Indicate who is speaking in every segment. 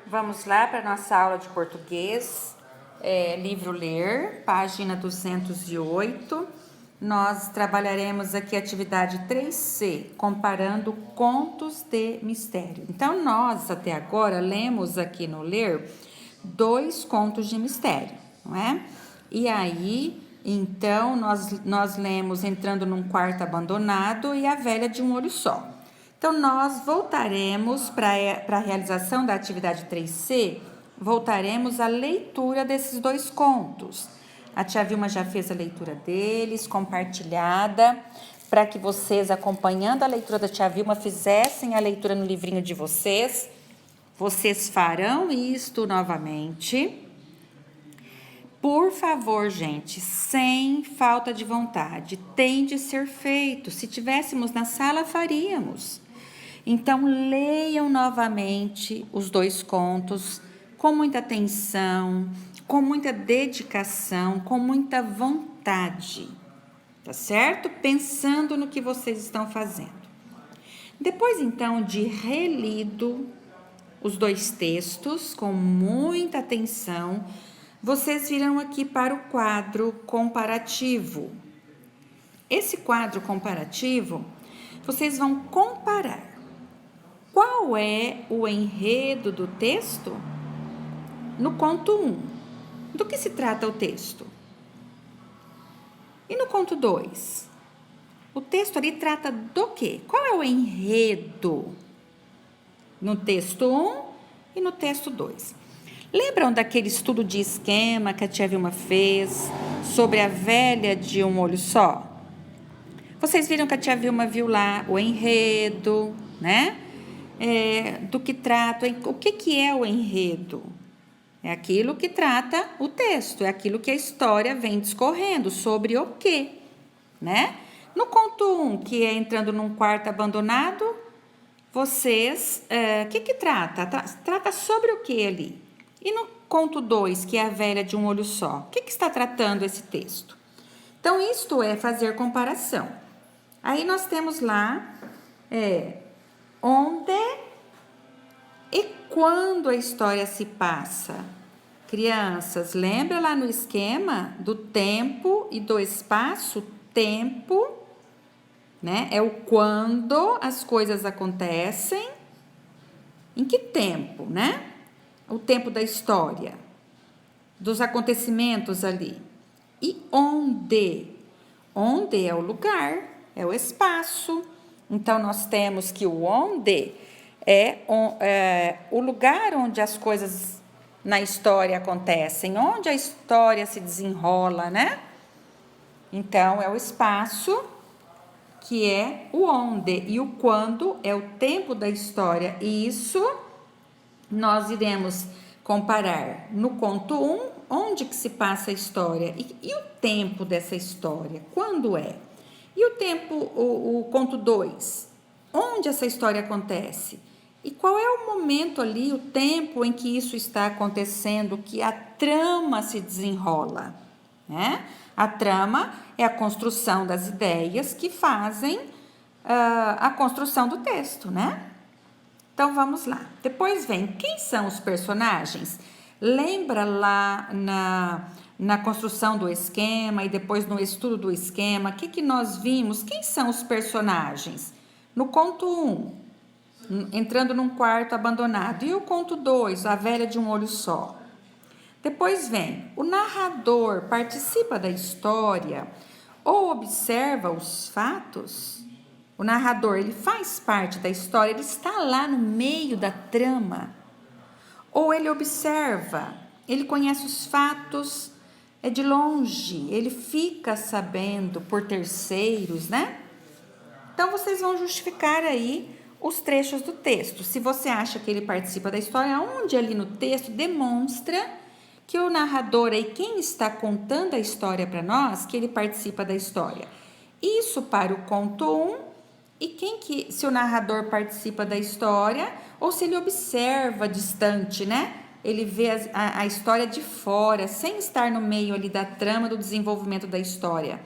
Speaker 1: Vamos lá para a nossa aula de português, livro Ler, página 208. Nós trabalharemos aqui a atividade 3C, comparando contos de mistério. Então, nós até agora lemos aqui no Ler 2 contos de mistério, não é? E aí, então, nós lemos Entrando num Quarto Abandonado e A Velha de um Olho Só. Então, nós voltaremos para a realização da atividade 3C, voltaremos à leitura desses 2 contos. A tia Vilma já fez a leitura deles, compartilhada, para que vocês, acompanhando a leitura da tia Vilma, fizessem a leitura no livrinho de vocês. Vocês farão isto novamente. Por favor, gente, sem falta de vontade, tem de ser feito. Se tivéssemos na sala, faríamos. Então, leiam novamente os 2 contos com muita atenção, com muita dedicação, com muita vontade, tá certo? Pensando no que vocês estão fazendo. Depois, então, de relido os 2 textos com muita atenção, vocês virão aqui para o quadro comparativo. Esse quadro comparativo, vocês vão comparar. Qual é o enredo do texto? No conto 1, do que se trata o texto? E no conto 2? O texto ali trata do quê? Qual é o enredo? No texto 1 e no texto 2. Lembram daquele estudo de esquema que a tia Vilma fez sobre a velha de um olho só? Vocês viram que a tia Vilma viu lá o enredo, né? Do que trata, o que é o enredo? É aquilo que trata o texto, é aquilo que a história vem discorrendo, sobre o quê, né? No conto 1, que é Entrando num Quarto Abandonado, vocês, o que trata? Trata sobre o que ali? E no conto 2, que é A Velha de um Olho Só, o que está tratando esse texto? Então, isto é fazer comparação. Aí nós temos lá, onde e quando a história se passa. Crianças, lembra lá no esquema do tempo e do espaço? Tempo, né? É o quando as coisas acontecem. Em que tempo, né? O tempo da história, dos acontecimentos ali. E onde? Onde é o lugar, é o espaço. Então, nós temos que o onde é o lugar onde as coisas na história acontecem, onde a história se desenrola, né? Então, é o espaço, que é o onde, e o quando é o tempo da história. E isso nós iremos comparar no conto 1, onde que se passa a história e o tempo dessa história, quando é? E o tempo, o conto 2, onde essa história acontece? E qual é o momento ali, o tempo em que isso está acontecendo, que a trama se desenrola, né? A trama é a construção das ideias que fazem a construção do texto, né? Então, vamos lá. Depois vem, quem são os personagens? Lembra lá na construção do esquema e depois no estudo do esquema, o que nós vimos? Quem são os personagens? No conto 1, Entrando num Quarto Abandonado. E o conto 2, A Velha de um Olho Só. Depois vem, o narrador participa da história ou observa os fatos? O narrador, ele faz parte da história, ele está lá no meio da trama. Ou ele observa, ele conhece os fatos de longe, ele fica sabendo por terceiros, né? Então, vocês vão justificar aí os trechos do texto. Se você acha que ele participa da história, onde ali no texto demonstra que o narrador aí, quem está contando a história para nós, que ele participa da história. Isso para o conto 1, e se o narrador participa da história, ou se ele observa distante, né? Ele vê a história de fora, sem estar no meio ali da trama, do desenvolvimento da história,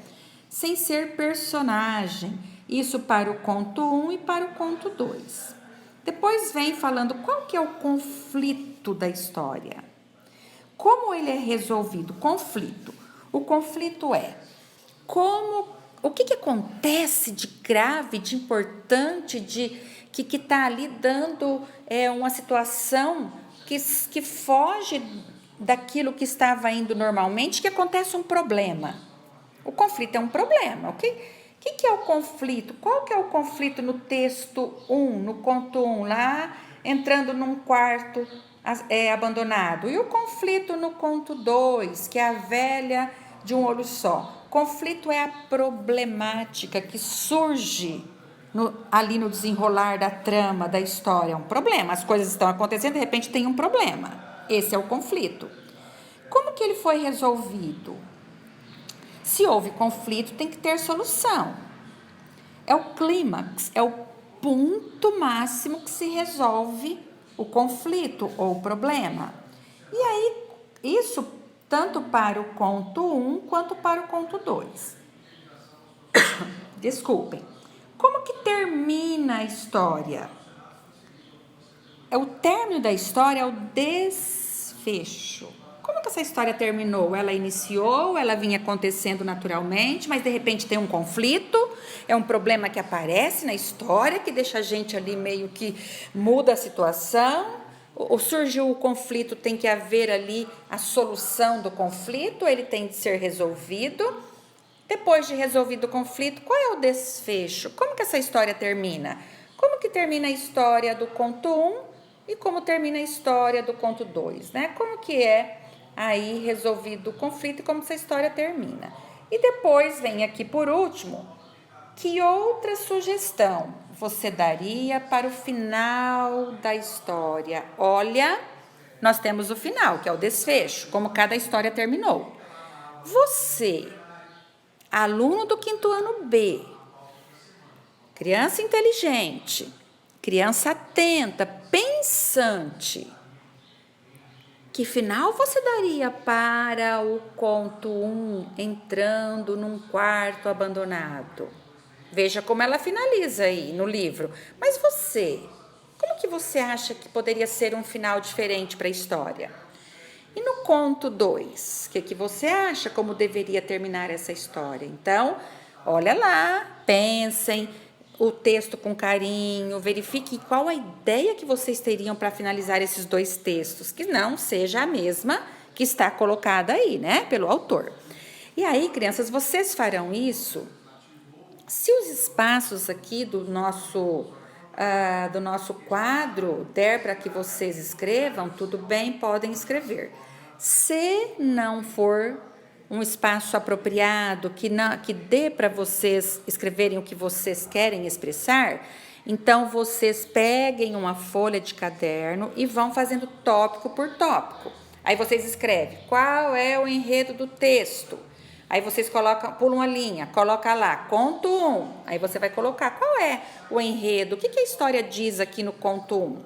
Speaker 1: sem ser personagem. Isso para o conto 1 e para o conto 2. Depois vem falando qual que é o conflito da história. Como ele é resolvido? Conflito. O conflito é o que acontece de grave, de importante, que está ali dando uma situação que foge daquilo que estava indo normalmente, que acontece um problema. O conflito é um problema, ok? O que é o conflito? Qual que é o conflito no texto 1, no conto 1, lá entrando num quarto abandonado? E o conflito no conto 2, que é a velha de um olho só? Conflito é a problemática que surge ali no desenrolar da trama, da história. É um problema, as coisas estão acontecendo, de repente tem um problema. Esse é o conflito. Como que ele foi resolvido? Se houve conflito, tem que ter solução. É o clímax, é o ponto máximo que se resolve o conflito ou o problema. E aí, isso tanto para o conto 1 quanto para o conto 2. Desculpem. Como que termina a história? O término da história é o desfecho. Como que essa história terminou? Ela iniciou, ela vinha acontecendo naturalmente, mas de repente tem um conflito, é um problema que aparece na história, que deixa a gente ali meio que muda a situação. Ou surgiu o conflito, tem que haver ali a solução do conflito, ele tem de ser resolvido. Depois de resolvido o conflito, qual é o desfecho? Como que essa história termina? Como que termina a história do conto 1 e como termina a história do conto 2, né? Como que é aí resolvido o conflito e como essa história termina. E depois vem aqui por último, que outra sugestão você daria para o final da história? Olha, nós temos o final, que é o desfecho, como cada história terminou. Você, aluno do 5º ano B, criança inteligente, criança atenta, pensante, que final você daria para o conto 1, entrando num quarto abandonado? Veja como ela finaliza aí no livro. Mas você, como que você acha que poderia ser um final diferente para a história? E no conto 2, o que você acha como deveria terminar essa história? Então, olha lá, pensem o texto com carinho, verifique qual a ideia que vocês teriam para finalizar esses dois textos, que não seja a mesma que está colocada aí, né, pelo autor. E aí, crianças, vocês farão isso se os espaços aqui do nosso quadro der para que vocês escrevam, tudo bem, podem escrever. Se não for um espaço apropriado, que dê para vocês escreverem o que vocês querem expressar, então vocês peguem uma folha de caderno e vão fazendo tópico por tópico. Aí vocês escrevem qual é o enredo do texto. Aí vocês pulam uma linha, coloca lá, conto 1. Aí você vai colocar qual é o enredo, o que a história diz aqui no conto 1.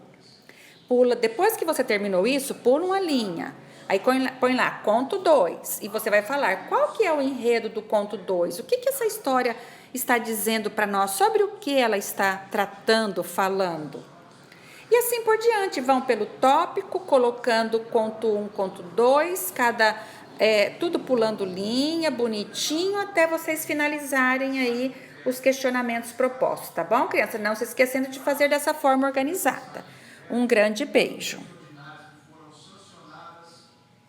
Speaker 1: Pula, depois que você terminou isso, pula uma linha. Aí põe lá, conto 2, e você vai falar qual que é o enredo do conto 2, o que essa história está dizendo para nós, sobre o que ela está tratando, falando. E assim por diante, vão pelo tópico, colocando conto 1, conto 2, tudo pulando linha, bonitinho, até vocês finalizarem aí os questionamentos propostos, tá bom, criança? Não se esquecendo de fazer dessa forma organizada. Um grande beijo.